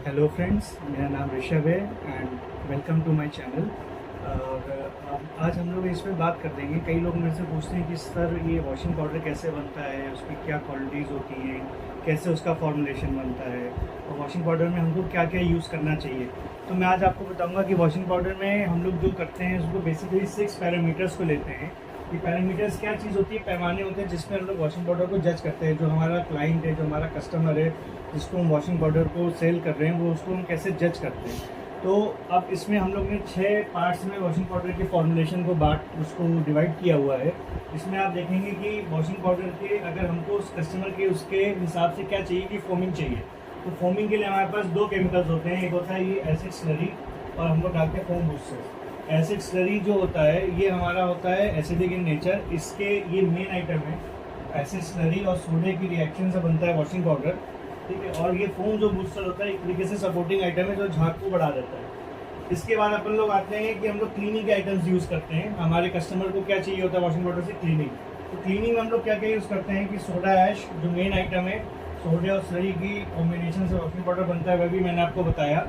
Hello friends, मेरा नाम ऋषभ है and welcome to my channel. और आज हम लोग इसमें बात कर देंगे। कई लोग मेरे से पूछते हैं कि सर ये वॉशिंग पाउडर कैसे बनता है, उसकी क्या क्वालिटीज़ होती हैं, कैसे उसका फॉर्मुलेशन बनता है और वॉशिंग पाउडर में हमको क्या क्या यूज़ करना चाहिए। तो मैं आज आपको बताऊंगा कि वॉशिंग पाउडर में हम लोग जो करते हैं उसको बेसिकली 6 पैरामीटर्स को लेते हैं। ये पैरामीटर्स क्या चीज़ होती है? पैमाने होते हैं जिसमें हम लोग वॉशिंग पाउडर को जज करते हैं। जो हमारा क्लाइंट है, जो हमारा कस्टमर है, जिसको हम वॉशिंग पाउडर को सेल कर रहे हैं, वो उसको हम कैसे जज करते हैं। तो अब इसमें हम लोग ने 6 पार्ट्स में वॉशिंग पाउडर के फॉर्मुलेशन को उसको डिवाइड किया हुआ है। इसमें आप देखेंगे कि वॉशिंग पाउडर के अगर हमको उस कस्टमर के उसके हिसाब से क्या चाहिए कि फोमिंग चाहिए, तो फोमिंग के लिए हमारे पास 2 केमिकल्स होते हैं। एक होता है ये एसिड स्लरी और हम लोग डालते हैं फोम बूस्टर। एसिड स्लरी जो होता है ये हमारा होता है एसिडिक इन नेचर। इसके ये मेन आइटम है। एसिड स्लरी और सोडे की रिएक्शन से बनता है वॉशिंग पाउडर, ठीक है। और ये फोम जो बूस्टर होता है एक तरीके से सपोर्टिंग आइटम है जो झाग को बढ़ा देता है। इसके बाद अपन लोग आते हैं कि हम लोग क्लीनिंग के आइटम्स यूज़ करते हैं। हमारे कस्टमर को क्या चाहिए होता है वॉशिंग पाउडर से? क्लीनिंग। तो क्लीनिंग में हम लोग क्या क्या यूज़ करते हैं कि सोडा ऐश जो मेन आइटम है, सोडे और स्लरी की कॉम्बिनेशन से वॉशिंग पाउडर बनता है, वह भी मैंने आपको बताया।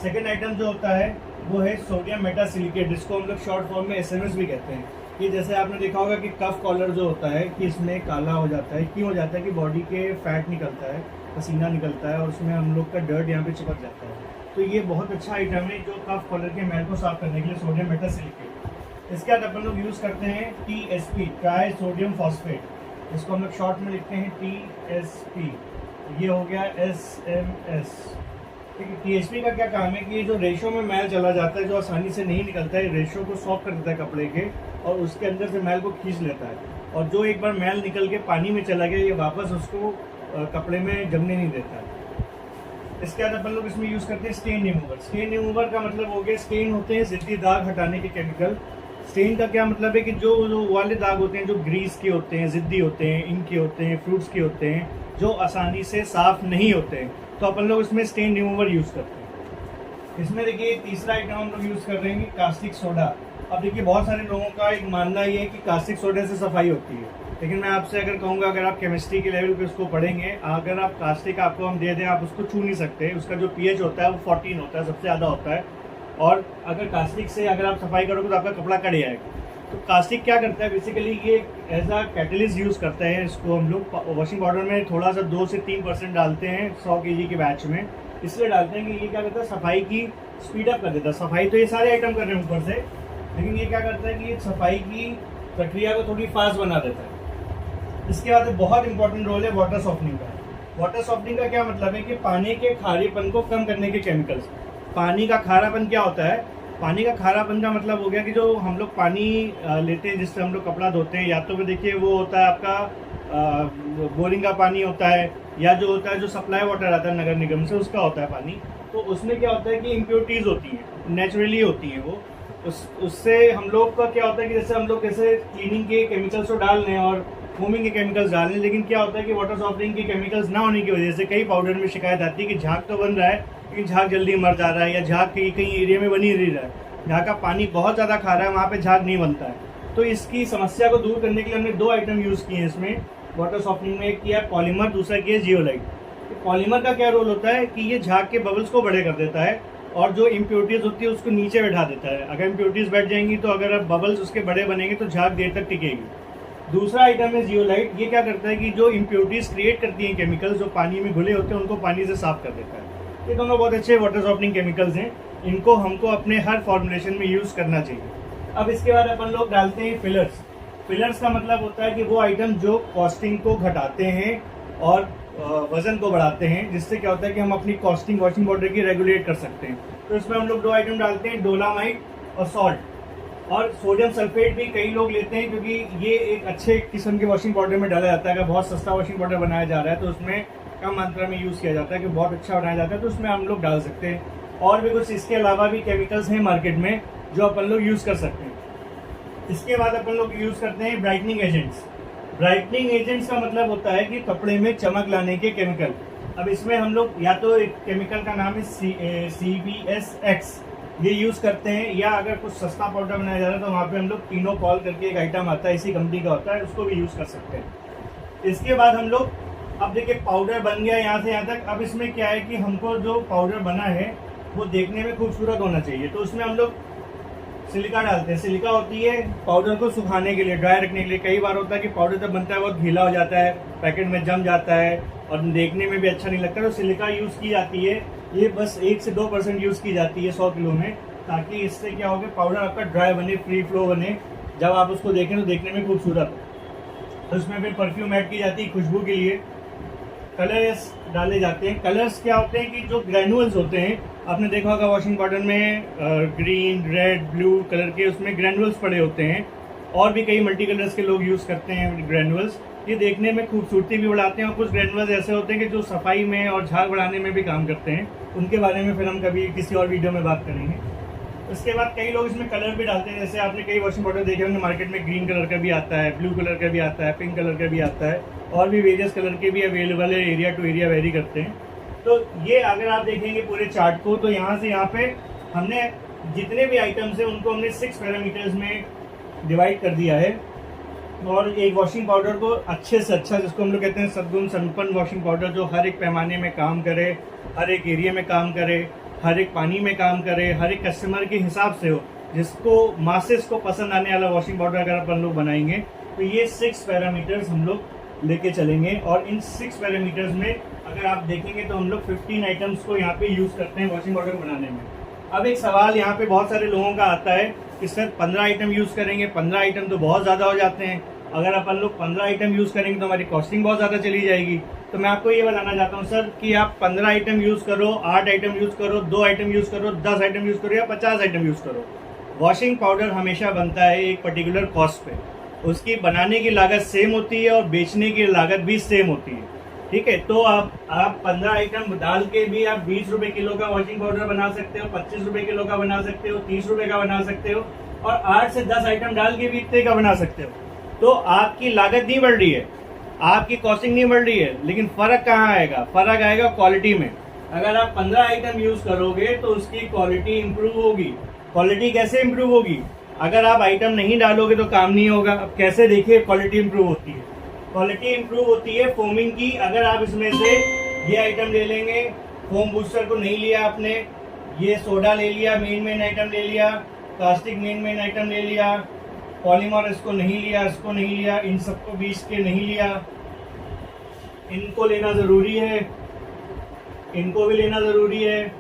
सेकेंड आइटम जो होता है वो है सोडियम मेटासिलिकेट, जिसको हम लोग शॉर्ट फॉर्म में SMS भी कहते हैं। कि जैसे आपने देखा होगा कि कफ कॉलर जो होता है कि इसमें काला हो जाता है। क्यों हो जाता है? कि बॉडी के फैट निकलता है, पसीना निकलता है और उसमें हम लोग का डर्ट यहाँ पे चिपक जाता है। तो ये बहुत अच्छा आइटम है जो कफ कॉलर के मैल को साफ करने के लिए, सोडियम मेटासिलिकेट। इसके बाद अपन लोग यूज़ करते हैं TSP, ट्राई सोडियम फॉस्फेट। इसको हम लोग शॉर्ट में लिखते हैं TSP। ये हो गया SMS। ठीक है। TSP का क्या काम है कि ये जो रेशो में मैल चला जाता है, जो आसानी से नहीं निकलता है, रेशो को सॉफ्ट कर देता है कपड़े के और उसके अंदर से मैल को खींच लेता है। और जो एक बार मैल निकल के पानी में चला गया, ये वापस उसको कपड़े में जमने नहीं देता है। इसके बाद अपन लोग इसमें यूज़ करते हैं स्टेन रिमूवर। स्टेन रिमूवर का मतलब हो गया, स्टेन होते हैं जिद्दी दाग हटाने के केमिकल। स्टेन का क्या मतलब है कि जो वाले दाग होते हैं जो ग्रीस के होते हैं, जिद्दी होते हैं, इंक के होते हैं, फ्रूट्स के होते हैं, जो आसानी से साफ नहीं होते हैं, तो अपन लोग इसमें स्टेन रिमूवर यूज़ करते हैं। इसमें देखिए तीसरा आइटम हम लोग यूज़ कर रहे हैं कास्टिक सोडा। अब देखिए बहुत सारे लोगों का एक मानना ये है कि कास्टिक सोडा से सफाई होती है, लेकिन मैं आपसे अगर कहूँगा, अगर आप केमिस्ट्री के लेवल पे उसको पढ़ेंगे, अगर आप कास्टिक आपको हम दे दें, आप उसको छू नहीं सकते। उसका जो pH होता है वो 14 होता है, सबसे ज़्यादा होता है। और अगर कास्टिक से अगर आप सफाई करोगे तो आपका कपड़ा कट जाएगा। तो कास्टिक क्या करता है? बेसिकली ये एज आ कैटलिस्ट यूज़ करता है। इसको हम लोग वॉशिंग पाउडर में थोड़ा सा 2 से 3% डालते हैं 100 kg के बैच में। इसलिए डालते हैं कि ये क्या करता है, सफाई की स्पीड अप कर देता है। सफाई तो ये सारे आइटम कर रहे हैं ऊपर से, लेकिन ये क्या करता है कि ये सफाई की प्रक्रिया को थोड़ी फास्ट बना देता है। इसके बाद बहुत इंपॉर्टेंट रोल है वाटर सॉफ्टनिंग का। वाटर सॉफ्टनिंग का क्या मतलब है कि पानी के खारेपन को कम करने के केमिकल्स। पानी का खारापन क्या होता है? पानी का खारापन का मतलब हो गया कि जो हम लोग पानी लेते हैं, जिससे हम लोग कपड़ा धोते हैं, या तो वो देखिए वो होता है आपका बोरिंग का पानी होता है, या जो होता है जो सप्लाई वाटर आता है नगर निगम से, उसका होता है पानी। तो उसमें क्या होता है कि इम्प्योरिटीज़ होती हैं, नेचुरली होती हैं वो। उससे हम लोग का क्या होता है कि जैसे हम लोग कैसे क्लीनिंग के केमिकल्स को डाल लें और फोमिंग के केमिकल्स डाल लें, लेकिन क्या होता है कि वाटर सॉफ्टनिंग के केमिकल्स ना होने की वजह से कई पाउडर में शिकायत आती है कि झाग तो बन रहा है लेकिन झाग जल्दी मर जा रहा है, या झाग कहीं एरिया में बनी नहीं रहा है, जहाँ का पानी बहुत ज़्यादा खारा है वहाँ पे झाग नहीं बनता है। तो इसकी समस्या को दूर करने के लिए हमने 2 आइटम यूज़ किए हैं इसमें वाटर सॉफ्टनिंग में। एक किया है पॉलीमर, दूसरा किया है जियोलाइट। तो पॉलीमर का क्या रोल होता है कि ये झाग के बबल्स को बड़े कर देता है और जो इम्प्योरिटीज़ होती है उसको नीचे बैठा देता है। अगर इम्प्योरिटीज़ बैठ जाएंगी तो अगर बबल्स उसके बड़े बनेंगे तो झाग देर तक टिकेगी। दूसरा आइटम है जियोलाइट। ये क्या करता है कि जो इम्प्योरिटीज़ क्रिएट करती हैं केमिकल्स, जो पानी में घुले होते हैं, उनको पानी से साफ कर देता है। ये दोनों बहुत अच्छे वाटर सॉफ्टनिंग केमिकल्स हैं। इनको हमको अपने हर फॉर्मुलेशन में यूज़ करना चाहिए। अब इसके बाद अपन लोग डालते हैं फिलर्स। फिलर्स का मतलब होता है कि वो आइटम जो कॉस्टिंग को घटाते हैं और वजन को बढ़ाते हैं, जिससे क्या होता है कि हम अपनी कॉस्टिंग वॉशिंग पाउडर की रेगुलेट कर सकते हैं। तो इसमें हम लोग 2 आइटम डालते हैं, डोलामाइट और सॉल्ट। और सोडियम सल्फेट भी कई लोग लेते हैं, क्योंकि ये एक अच्छे किस्म के वॉशिंग पाउडर में डाला जाता है। अगर बहुत सस्ता वॉशिंग पाउडर बनाया जा रहा है तो उसमें कम मात्रा में यूज़ किया जाता है, कि बहुत अच्छा बनाया जाता है, तो उसमें हम लोग डाल सकते हैं। और भी कुछ इसके अलावा भी केमिकल्स हैं मार्केट में जो अपन लोग यूज़ कर सकते हैं। इसके बाद अपन लोग यूज़ करते हैं ब्राइटनिंग एजेंट्स। ब्राइटनिंग एजेंट्स का मतलब होता है कि कपड़े में चमक लाने के केमिकल। अब इसमें हम लोग या तो एक केमिकल का नाम है CBSX, ये यूज़ करते हैं, या अगर कुछ सस्ता पाउडर बनाया जा रहा है तो वहाँ पे हम लोग टीनोकॉल करके एक आइटम आता है, इसी कंपनी का होता है, उसको भी यूज़ कर सकते हैं। इसके बाद हम लोग अब देखिए पाउडर बन गया यहाँ से यहाँ तक। अब इसमें क्या है कि हमको जो पाउडर बना है वो देखने में खूबसूरत होना चाहिए, तो उसमें हम लोग सिलिका डालते हैं। सिलिका होती है पाउडर को सुखाने के लिए, ड्राई रखने के लिए। कई बार होता है कि पाउडर जब बनता है बहुत गीला हो जाता है, पैकेट में जम जाता है और देखने में भी अच्छा नहीं लगता, तो सिलिका यूज़ की जाती है। ये बस 1 से 2% यूज़ की जाती है 100 किलो में, ताकि इससे क्या होगा पाउडर आपका ड्राई बने, फ्री फ्लो बने, जब आप उसको देखें तो देखने में खूबसूरत हो। तो उसमें फिर परफ्यूम ऐड की जाती है खुशबू के लिए। कलर्स डाले जाते हैं। कलर्स क्या होते हैं कि जो ग्रैनुअल्स होते हैं, आपने देखा होगा वॉशिंग पाउडर में ग्रीन, रेड, ब्लू कलर के उसमें ग्रैनुअल्स पड़े होते हैं, और भी कई मल्टी कलर्स के लोग यूज़ करते हैं ग्रैनुअल्स। ये देखने में खूबसूरती भी बढ़ाते हैं, और कुछ ग्रैनुअल्स ऐसे होते हैं कि जो सफाई में और झाग बढ़ाने में भी काम करते हैं। उनके बारे में फिर हम कभी किसी और वीडियो में बात करेंगे। उसके बाद कई लोग इसमें कलर भी डालते हैं, जैसे आपने कई वॉशिंग पाउडर देखे होंगे मार्केट में, ग्रीन कलर का भी आता है, ब्लू कलर का भी आता है, पिंक कलर का भी आता है, और भी वेरियस कलर के भी अवेलेबल है, एरिया टू एरिया वेरी करते हैं। तो ये अगर आप देखेंगे पूरे चार्ट को, तो यहाँ से यहाँ पे हमने जितने भी आइटम्स हैं उनको हमने 6 पैरामीटर्स में डिवाइड कर दिया है। और एक वॉशिंग पाउडर को अच्छे से अच्छा, जिसको हम लोग कहते हैं सद्गुण संपन्न वॉशिंग पाउडर, जो हर एक पैमाने में काम करे, हर एक एरिया में काम करे, हर एक पानी में काम करे, हर एक कस्टमर के हिसाब से हो, जिसको मासेस को पसंद आने वाला वॉशिंग पाउडर अगर अपन लोग बनाएंगे, तो ये 6 पैरामीटर्स हम लोग लेके चलेंगे। और इन 6 पैरामीटर्स में अगर आप देखेंगे तो हम लोग 15 आइटम्स को यहाँ पे यूज़ करते हैं वॉशिंग पाउडर बनाने में। अब एक सवाल यहाँ पे बहुत सारे लोगों का आता है कि सर 15 आइटम यूज़ करेंगे, 15 आइटम तो बहुत ज़्यादा हो जाते हैं, अगर अपन लोग 15 आइटम यूज़ करेंगे तो हमारी कॉस्टिंग बहुत ज़्यादा चली जाएगी। तो मैं आपको ये बताना चाहता हूँ सर कि आप 15 आइटम यूज़ करो, 8 आइटम यूज़ करो, 2 आइटम यूज़ करो, 10 आइटम यूज़ करो या 50 आइटम यूज़ करो, वॉशिंग पाउडर हमेशा बनता है एक पर्टिकुलर कॉस्ट पे। उसकी बनाने की लागत सेम होती है और बेचने की लागत भी सेम होती है, ठीक है। तो आप 15 आइटम डाल के भी आप 20 रुपए किलो का वॉशिंग पाउडर बना सकते हो, 25 रुपए किलो का बना सकते हो, 30 रुपए का बना सकते हो, और 8 से 10 आइटम डाल के भी इतने का बना सकते हो। तो आपकी लागत नहीं बढ़ रही है, आपकी कॉस्टिंग नहीं बढ़ रही है, लेकिन फर्क कहाँ आएगा? फर्क आएगा क्वालिटी में। अगर आप 15 आइटम यूज करोगे तो उसकी क्वालिटी इंप्रूव होगी। क्वालिटी कैसे इंप्रूव होगी? अगर आप आइटम नहीं डालोगे तो काम नहीं होगा। अब कैसे देखिए क्वालिटी इंप्रूव होती है? क्वालिटी इंप्रूव होती है फोमिंग की। अगर आप इसमें से ये आइटम ले लेंगे, फोम बूस्टर को नहीं लिया आपने, ये सोडा ले लिया, मेन आइटम ले लिया, प्लास्टिक मेन आइटम ले लिया, पॉलीमर इसको नहीं लिया, इसको नहीं लिया, इन सबको बीच के नहीं लिया, इनको लेना ज़रूरी है, इनको भी लेना ज़रूरी है,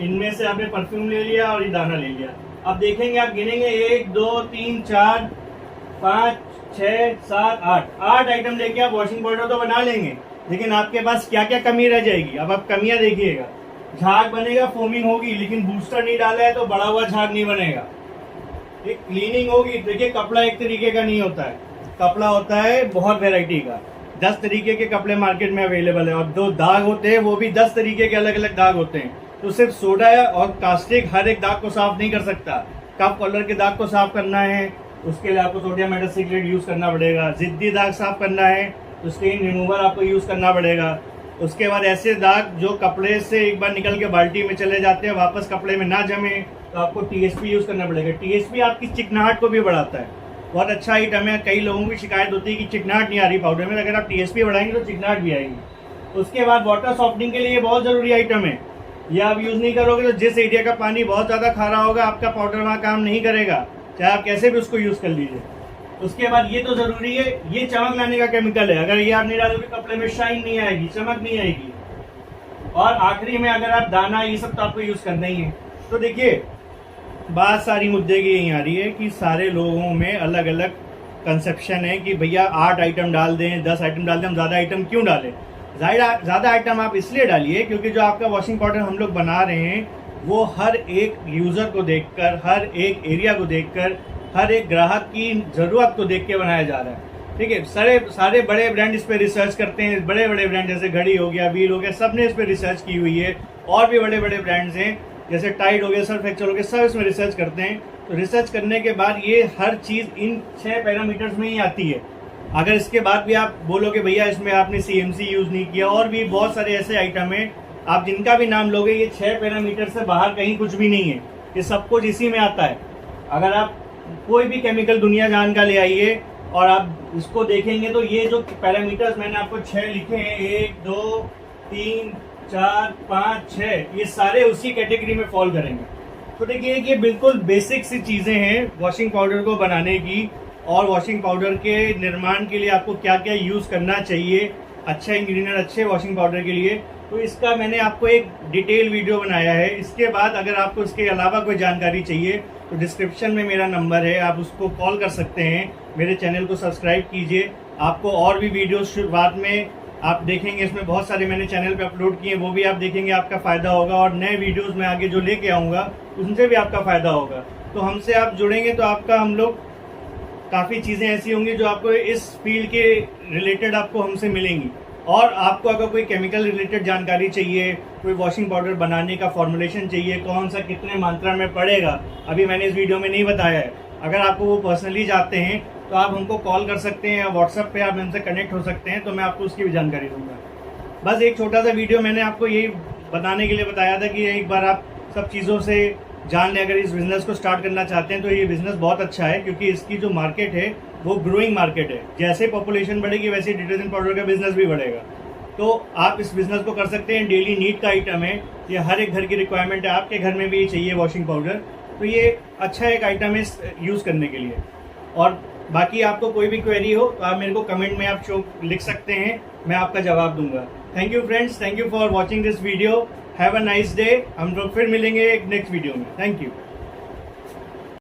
इनमें से आपने परफ्यूम ले लिया और ये दाना ले लिया। अब देखेंगे, आप गिनेंगे 1 2 3 4 5 6 7 8 आइटम लेके आप वॉशिंग पाउडर तो बना लेंगे, लेकिन आपके पास क्या क्या कमी रह जाएगी? अब आप कमियां देखिएगा। झाग बनेगा, फोमिंग होगी, लेकिन बूस्टर नहीं डाला है तो बड़ा हुआ झाग नहीं बनेगा। एक क्लीनिंग होगी। देखिए कपड़ा एक तरीके का नहीं होता है, कपड़ा होता है बहुत वैरायटी का। 10 तरीके के कपड़े मार्केट में अवेलेबल है, और जो दाग होते हैं वो भी 10 तरीके के अलग अलग दाग होते हैं। तो सिर्फ सोडा और कास्टिक हर एक दाग को साफ नहीं कर सकता। कप कलर के दाग को साफ करना है, उसके लिए आपको सोडियम मेटासिक्लेट यूज करना पड़ेगा। जिद्दी दाग साफ करना है तो स्टेन रिमूवर आपको यूज करना पड़ेगा। उसके बाद ऐसे दाग जो कपड़े से एक बार निकल के बाल्टी में चले जाते हैं, वापस कपड़े में ना जमे, तो आपको टीएसपी यूज करना पड़ेगा। टीएसपी आपकी चिकनाहट को भी बढ़ाता है, बहुत अच्छा आइटम है। कई लोगों की शिकायत होती है कि चिकनाहट नहीं आ रही पाउडर में, अगर आप टीएसपी बढ़ाएंगे तो चिकनाहट भी आएगी। उसके बाद वाटर सॉफ्टनिंग के लिए ये बहुत जरूरी आइटम है। ये आप यूज नहीं करोगे तो जिस एरिया का पानी बहुत ज्यादा खारा होगा, आपका पाउडर वहाँ काम नहीं करेगा, चाहे आप कैसे भी उसको यूज कर लीजिए। उसके बाद ये तो जरूरी है, ये चमक लाने का केमिकल है। अगर ये आप नहीं डालोगे कपड़े में शाइन नहीं आएगी, चमक नहीं आएगी। और आखिरी में अगर आप दाना, ये सब तो आपको यूज करना ही है। तो देखिए बात सारी मुद्दे की यही आ रही है कि सारे लोगों में अलग अलग कंसेप्शन है कि भैया 8 आइटम डाल दें, 10 आइटम डाल दें, हम ज़्यादा आइटम क्यों डालें? ज़्यादा आइटम आप इसलिए डालिए क्योंकि जो आपका वॉशिंग पाउडर हम लोग बना रहे हैं वो हर एक यूज़र को देखकर, हर एक एरिया को देखकर, हर एक ग्राहक की ज़रूरत को देख के बनाया जा रहा है, ठीक है। सारे बड़े ब्रांड इस पर रिसर्च करते हैं। बड़े बड़े ब्रांड जैसे घड़ी हो गया, व्हील हो गया, सब ने इस पर रिसर्च की हुई है। और भी बड़े बड़े ब्रांड्स हैं जैसे टाइड हो गया, सर्फ एक्सेल हो गया, सब इसमें रिसर्च करते हैं। तो रिसर्च करने के बाद ये हर चीज़ इन 6 पैरामीटर्स में ही आती है। अगर इसके बाद भी आप बोलोगे भैया इसमें आपने CMC यूज़ नहीं किया, और भी बहुत सारे ऐसे आइटम हैं आप जिनका भी नाम लोगे, ये 6 पैरामीटर से बाहर कहीं कुछ भी नहीं है। ये सब कुछ इसी में आता है। अगर आप कोई भी केमिकल दुनिया जान का ले आइए, और आप इसको देखेंगे तो ये जो पैरामीटर्स मैंने आपको 6 लिखे हैं, 1 2 3 4 5 6, ये सारे उसी कैटेगरी में फॉल करेंगे। तो देखिए कि ये बिल्कुल बेसिक सी चीज़ें हैं वॉशिंग पाउडर को बनाने की, और वॉशिंग पाउडर के निर्माण के लिए आपको क्या क्या यूज़ करना चाहिए, अच्छा इंग्रेडिएंट अच्छे वॉशिंग पाउडर के लिए। तो इसका मैंने आपको एक डिटेल वीडियो बनाया है। इसके बाद अगर आपको इसके अलावा कोई जानकारी चाहिए तो डिस्क्रिप्शन में मेरा नंबर है, आप उसको कॉल कर सकते हैं। मेरे चैनल को सब्सक्राइब कीजिए, आपको और भी वीडियोस शुरुआत में आप देखेंगे, इसमें बहुत सारे मैंने चैनल पे अपलोड किए, वो भी आप देखेंगे, आपका फ़ायदा होगा। और नए वीडियोस में आगे जो लेके आऊँगा उनसे भी आपका फ़ायदा होगा। तो हमसे आप जुड़ेंगे तो आपका हम लोग काफ़ी चीज़ें ऐसी होंगी जो आपको इस फील्ड के रिलेटेड आपको हमसे मिलेंगी। और आपको अगर कोई केमिकल रिलेटेड जानकारी चाहिए, कोई वॉशिंग पाउडर बनाने का फॉर्मुलेशन चाहिए, कौन सा कितने मात्रा में पड़ेगा, अभी मैंने इस वीडियो में नहीं बताया है, अगर आपको वो पर्सनली चाहते हैं तो आप हमको कॉल कर सकते हैं या व्हाट्सएप पे आप हमसे कनेक्ट हो सकते हैं, तो मैं आपको उसकी भी जानकारी दूंगा। बस एक छोटा सा वीडियो मैंने आपको यही बताने के लिए बताया था कि एक बार आप सब चीज़ों से जान लें। अगर इस बिज़नेस को स्टार्ट करना चाहते हैं तो ये बिज़नेस बहुत अच्छा है, क्योंकि इसकी जो मार्केट है वो ग्रोइंग मार्केट है। जैसे पॉपुलेशन बढ़ेगी वैसे डिटर्जेंट पाउडर का बिज़नेस भी बढ़ेगा। तो आप इस बिज़नेस को कर सकते हैं। डेली नीड का आइटम है, ये हर एक घर की रिक्वायरमेंट है, आपके घर में भी चाहिए वॉशिंग पाउडर, तो ये अच्छा एक आइटम है यूज़ करने के लिए। और बाकी आपको कोई भी क्वेरी हो तो आप मेरे को कमेंट में आप लिख सकते हैं, मैं आपका जवाब दूंगा। Thank you friends, thank you for watching this video. Have a nice day. हम लोग फिर मिलेंगे एक नेक्स्ट वीडियो में। Thank you.